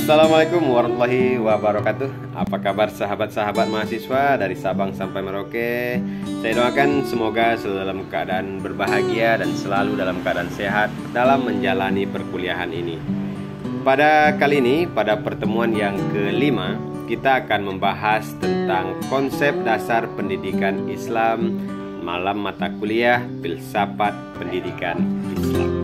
Assalamualaikum warahmatullahi wabarakatuh. Apa kabar sahabat-sahabat mahasiswa dari Sabang sampai Merauke? Saya doakan semoga selalu dalam keadaan berbahagia dan selalu dalam keadaan sehat dalam menjalani perkuliahan ini. Pada kali ini, pada pertemuan yang kelima, kita akan membahas tentang konsep dasar pendidikan Islam malam mata kuliah Filsafat Pendidikan Islam.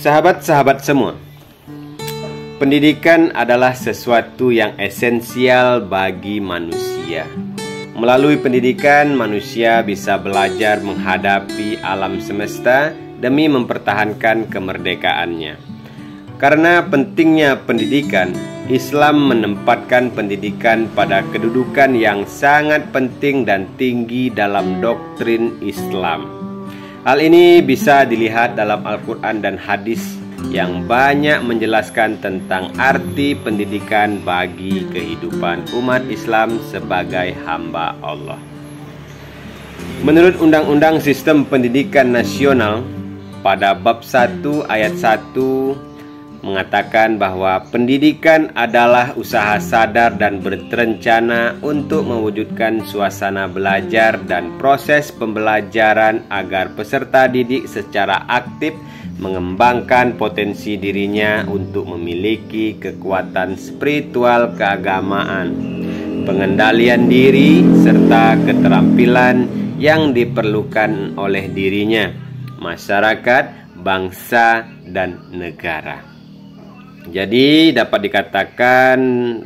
Sahabat-sahabat semua, pendidikan adalah sesuatu yang esensial bagi manusia. Melalui pendidikan, manusia bisa belajar menghadapi alam semesta demi mempertahankan kemerdekaannya. Karena pentingnya pendidikan, Islam menempatkan pendidikan pada kedudukan yang sangat penting dan tinggi dalam doktrin Islam. Hal ini bisa dilihat dalam Al-Quran dan hadis yang banyak menjelaskan tentang arti pendidikan bagi kehidupan umat Islam sebagai hamba Allah. Menurut Undang-Undang Sistem Pendidikan Nasional, pada bab 1 ayat 1 mengatakan bahwa pendidikan adalah usaha sadar dan berencana untuk mewujudkan suasana belajar dan proses pembelajaran agar peserta didik secara aktif mengembangkan potensi dirinya untuk memiliki kekuatan spiritual keagamaan, pengendalian diri, serta keterampilan yang diperlukan oleh dirinya, masyarakat, bangsa, dan negara. Jadi dapat dikatakan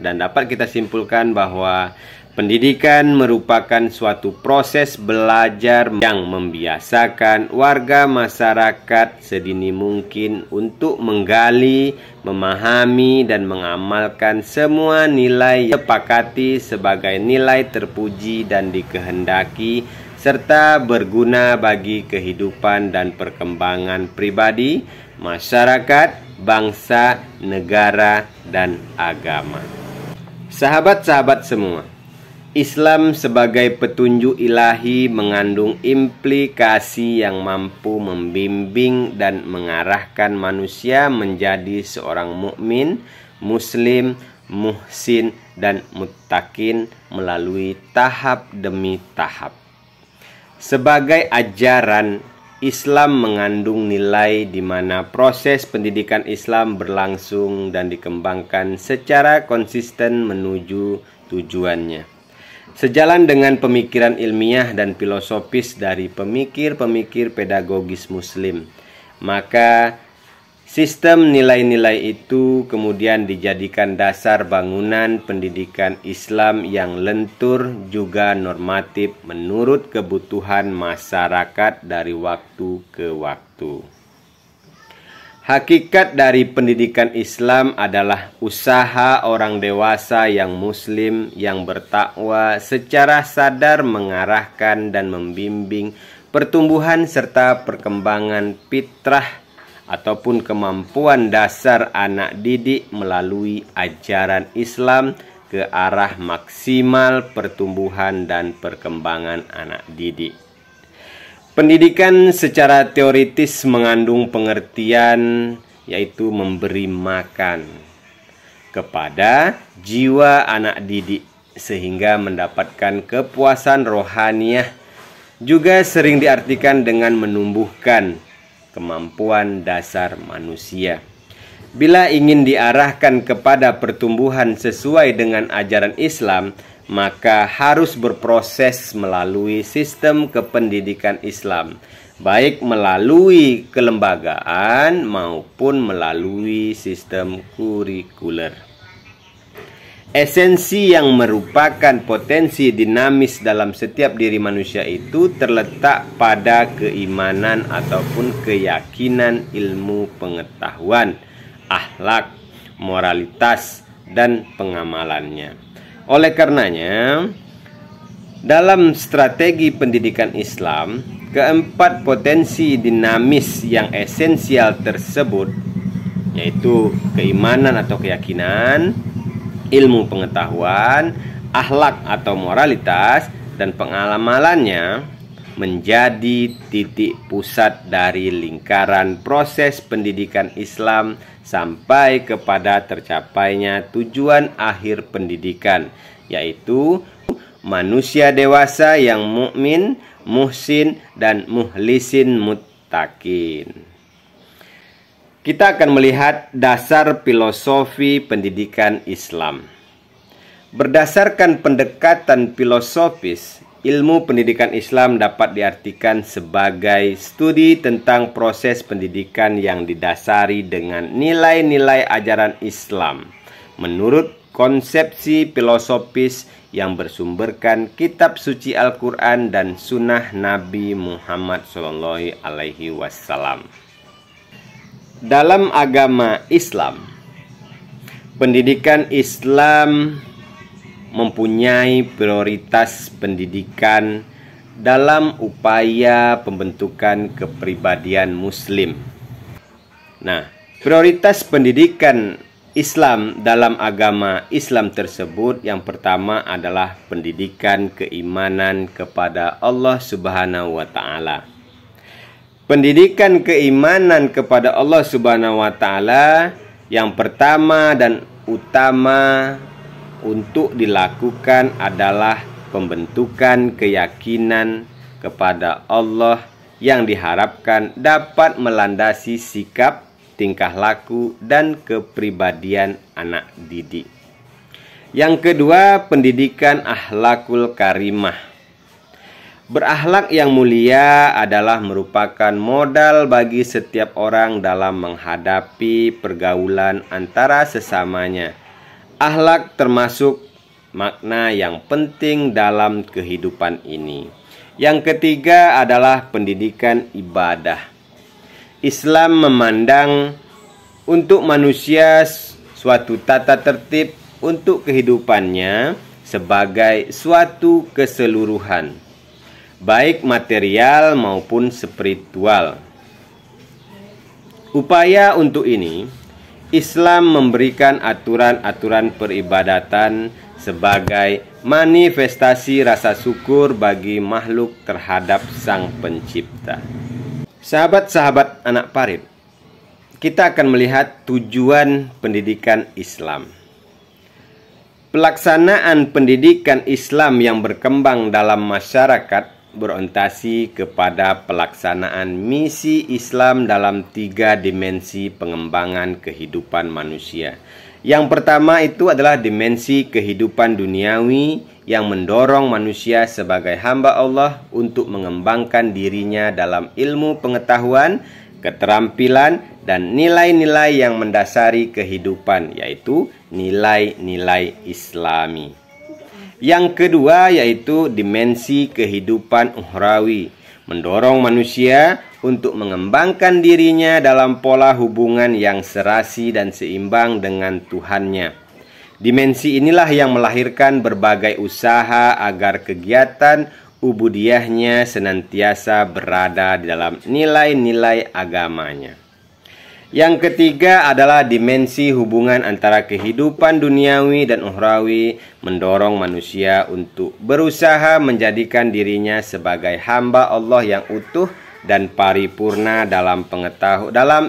dan dapat kita simpulkan bahwa pendidikan merupakan suatu proses belajar yang membiasakan warga masyarakat sedini mungkin untuk menggali, memahami, dan mengamalkan semua nilai yang disepakati sebagai nilai terpuji dan dikehendaki serta berguna bagi kehidupan dan perkembangan pribadi, masyarakat, bangsa, negara, dan agama. Sahabat-sahabat semua, Islam sebagai petunjuk ilahi mengandung implikasi yang mampu membimbing dan mengarahkan manusia menjadi seorang mukmin, muslim, muhsin, dan muttaqin melalui tahap demi tahap. Sebagai ajaran, Islam mengandung nilai di mana proses pendidikan Islam berlangsung dan dikembangkan secara konsisten menuju tujuannya. Sejalan dengan pemikiran ilmiah dan filosofis dari pemikir-pemikir pedagogis Muslim, maka sistem nilai-nilai itu kemudian dijadikan dasar bangunan pendidikan Islam yang lentur juga normatif menurut kebutuhan masyarakat dari waktu ke waktu. Hakikat dari pendidikan Islam adalah usaha orang dewasa yang muslim yang bertakwa secara sadar mengarahkan dan membimbing pertumbuhan serta perkembangan fitrah ataupun kemampuan dasar anak didik melalui ajaran Islam ke arah maksimal pertumbuhan dan perkembangan anak didik. Pendidikan secara teoritis mengandung pengertian yaitu memberi makan kepada jiwa anak didik sehingga mendapatkan kepuasan rohaniah, juga sering diartikan dengan menumbuhkan kemampuan dasar manusia. Bila ingin diarahkan kepada pertumbuhan sesuai dengan ajaran Islam, maka harus berproses melalui sistem kependidikan Islam, baik melalui kelembagaan maupun melalui sistem kurikuler. Esensi yang merupakan potensi dinamis dalam setiap diri manusia itu terletak pada keimanan ataupun keyakinan ilmu pengetahuan, akhlak, moralitas, dan pengamalannya. Oleh karenanya, dalam strategi pendidikan Islam, keempat potensi dinamis yang esensial tersebut yaitu keimanan atau keyakinan, ilmu pengetahuan, akhlak atau moralitas, dan pengamalannya menjadi titik pusat dari lingkaran proses pendidikan Islam sampai kepada tercapainya tujuan akhir pendidikan, yaitu manusia dewasa yang mukmin, muhsin, dan muhlisin muttaqin. Kita akan melihat dasar filosofi pendidikan Islam. Berdasarkan pendekatan filosofis, ilmu pendidikan Islam dapat diartikan sebagai studi tentang proses pendidikan yang didasari dengan nilai-nilai ajaran Islam menurut konsepsi filosofis yang bersumberkan kitab suci Al-Quran dan sunnah Nabi Muhammad SAW. Dalam agama Islam, pendidikan Islam mempunyai prioritas pendidikan dalam upaya pembentukan kepribadian Muslim. Nah, prioritas pendidikan Islam dalam agama Islam tersebut yang pertama adalah pendidikan keimanan kepada Allah Subhanahu wa Ta'ala. Pendidikan keimanan kepada Allah Subhanahu wa Ta'ala yang pertama dan utama untuk dilakukan adalah pembentukan keyakinan kepada Allah yang diharapkan dapat melandasi sikap, tingkah laku, dan kepribadian anak didik. Yang kedua, pendidikan akhlakul karimah. Berakhlak yang mulia adalah merupakan modal bagi setiap orang dalam menghadapi pergaulan antara sesamanya. Akhlak termasuk makna yang penting dalam kehidupan ini. Yang ketiga adalah pendidikan ibadah. Islam memandang untuk manusia suatu tata tertib untuk kehidupannya sebagai suatu keseluruhan, baik material maupun spiritual. Upaya untuk ini, Islam memberikan aturan-aturan peribadatan sebagai manifestasi rasa syukur bagi makhluk terhadap Sang Pencipta. Sahabat-sahabat anak parit, kita akan melihat tujuan pendidikan Islam. Pelaksanaan pendidikan Islam yang berkembang dalam masyarakat berorientasi kepada pelaksanaan misi Islam dalam 3 dimensi pengembangan kehidupan manusia. Yang pertama itu adalah dimensi kehidupan duniawi yang mendorong manusia sebagai hamba Allah untuk mengembangkan dirinya dalam ilmu pengetahuan, keterampilan, dan nilai-nilai yang mendasari kehidupan, yaitu nilai-nilai Islami. Yang kedua yaitu dimensi kehidupan ukhrawi, mendorong manusia untuk mengembangkan dirinya dalam pola hubungan yang serasi dan seimbang dengan Tuhannya. Dimensi inilah yang melahirkan berbagai usaha agar kegiatan ubudiyahnya senantiasa berada di dalam nilai-nilai agamanya. Yang ketiga adalah dimensi hubungan antara kehidupan duniawi dan ukhrawi, mendorong manusia untuk berusaha menjadikan dirinya sebagai hamba Allah yang utuh dan paripurna dalam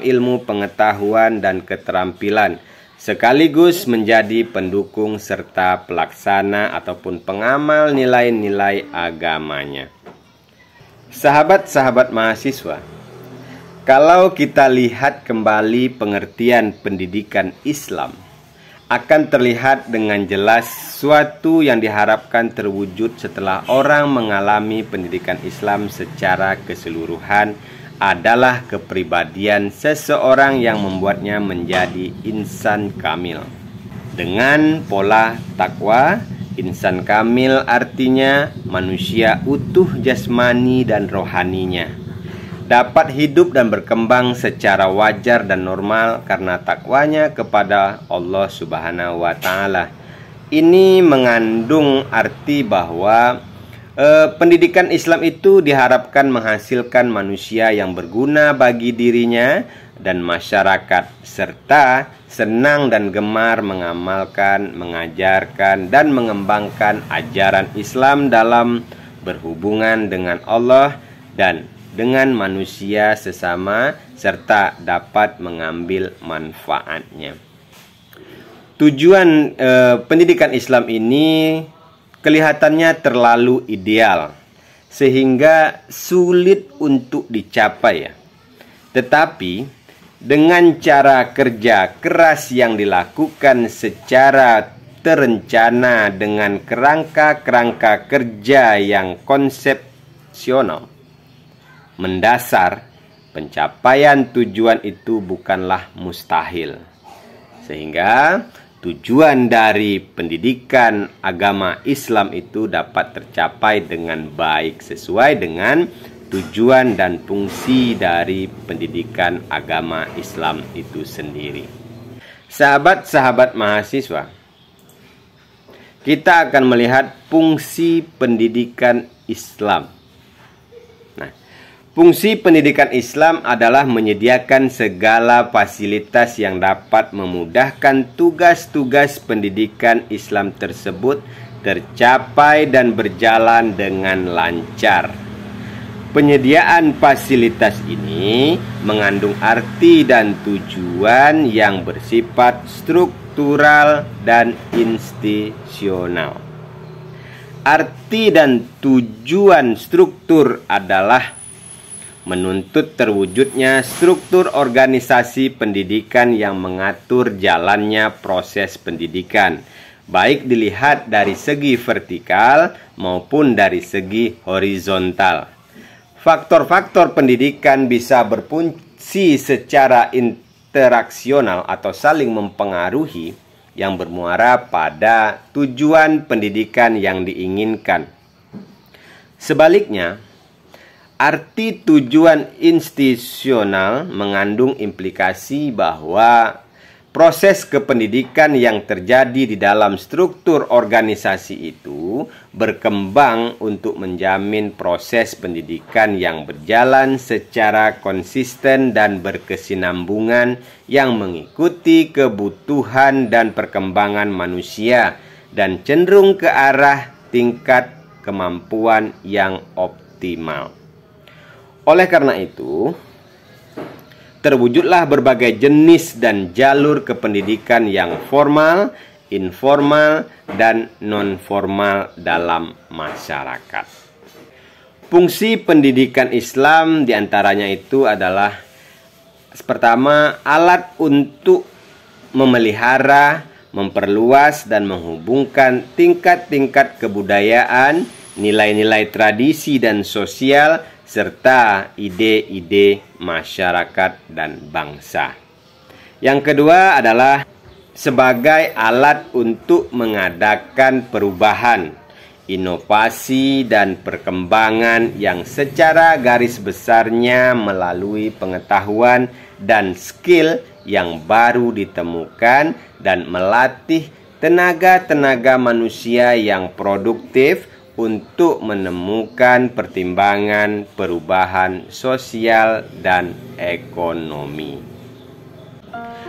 ilmu pengetahuan dan keterampilan, sekaligus menjadi pendukung serta pelaksana ataupun pengamal nilai-nilai agamanya. Sahabat-sahabat mahasiswa, kalau kita lihat kembali pengertian pendidikan Islam, akan terlihat dengan jelas suatu yang diharapkan terwujud setelah orang mengalami pendidikan Islam secara keseluruhan adalah kepribadian seseorang yang membuatnya menjadi insan kamil. Dengan pola takwa, insan kamil artinya manusia utuh jasmani dan rohaninya dapat hidup dan berkembang secara wajar dan normal karena takwanya kepada Allah Subhanahu wa Ta'ala. Ini mengandung arti bahwa Pendidikan Islam itu diharapkan menghasilkan manusia yang berguna bagi dirinya dan masyarakat, serta senang dan gemar mengamalkan, mengajarkan, dan mengembangkan ajaran Islam dalam berhubungan dengan Allah dan dengan manusia sesama, serta dapat mengambil manfaatnya. Tujuan pendidikan Islam ini kelihatannya terlalu ideal sehingga sulit untuk dicapai ya. Tetapi dengan cara kerja keras yang dilakukan secara terencana dengan kerangka-kerangka kerja yang konsepsional mendasar, pencapaian tujuan itu bukanlah mustahil. Sehingga tujuan dari pendidikan agama Islam itu dapat tercapai dengan baik sesuai dengan tujuan dan fungsi dari pendidikan agama Islam itu sendiri. Sahabat-sahabat mahasiswa, kita akan melihat fungsi pendidikan Islam. Fungsi pendidikan Islam adalah menyediakan segala fasilitas yang dapat memudahkan tugas-tugas pendidikan Islam tersebut tercapai dan berjalan dengan lancar. Penyediaan fasilitas ini mengandung arti dan tujuan yang bersifat struktural dan institusional. Arti dan tujuan struktur adalah menuntut terwujudnya struktur organisasi pendidikan yang mengatur jalannya proses pendidikan, baik dilihat dari segi vertikal maupun dari segi horizontal. Faktor-faktor pendidikan bisa berfungsi secara interaksional atau saling mempengaruhi yang bermuara pada tujuan pendidikan yang diinginkan. Sebaliknya, arti tujuan institusional mengandung implikasi bahwa proses kependidikan yang terjadi di dalam struktur organisasi itu berkembang untuk menjamin proses pendidikan yang berjalan secara konsisten dan berkesinambungan yang mengikuti kebutuhan dan perkembangan manusia dan cenderung ke arah tingkat kemampuan yang optimal. Oleh karena itu, terwujudlah berbagai jenis dan jalur kependidikan yang formal, informal, dan non-formal dalam masyarakat. Fungsi pendidikan Islam diantaranya itu adalah pertama, alat untuk memelihara, memperluas, dan menghubungkan tingkat-tingkat kebudayaan, nilai-nilai tradisi dan sosial, serta ide-ide masyarakat dan bangsa. Yang kedua adalah sebagai alat untuk mengadakan perubahan, inovasi, dan perkembangan yang secara garis besarnya melalui pengetahuan dan skill yang baru ditemukan dan melatih tenaga-tenaga manusia yang produktif untuk menemukan pertimbangan perubahan sosial dan ekonomi.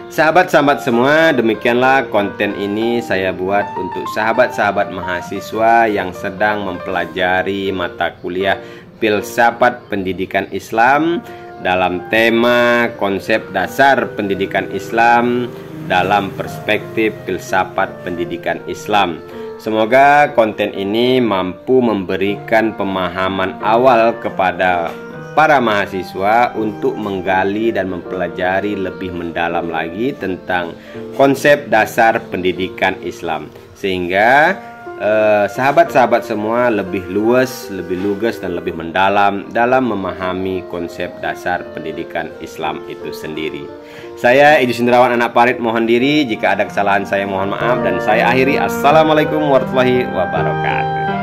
Sahabat-sahabat semua, demikianlah konten ini saya buat untuk sahabat-sahabat mahasiswa yang sedang mempelajari mata kuliah Filsafat Pendidikan Islam dalam tema konsep dasar pendidikan Islam dalam perspektif filsafat pendidikan Islam. Semoga konten ini mampu memberikan pemahaman awal kepada para mahasiswa untuk menggali dan mempelajari lebih mendalam lagi tentang konsep dasar pendidikan Islam, sehingga sahabat-sahabat semua lebih luas, lebih lugas, dan lebih mendalam dalam memahami konsep dasar pendidikan Islam itu sendiri. Saya Idris Indrawan anak Parit mohon diri, jika ada kesalahan saya mohon maaf, dan saya akhiri. Assalamualaikum warahmatullahi wabarakatuh.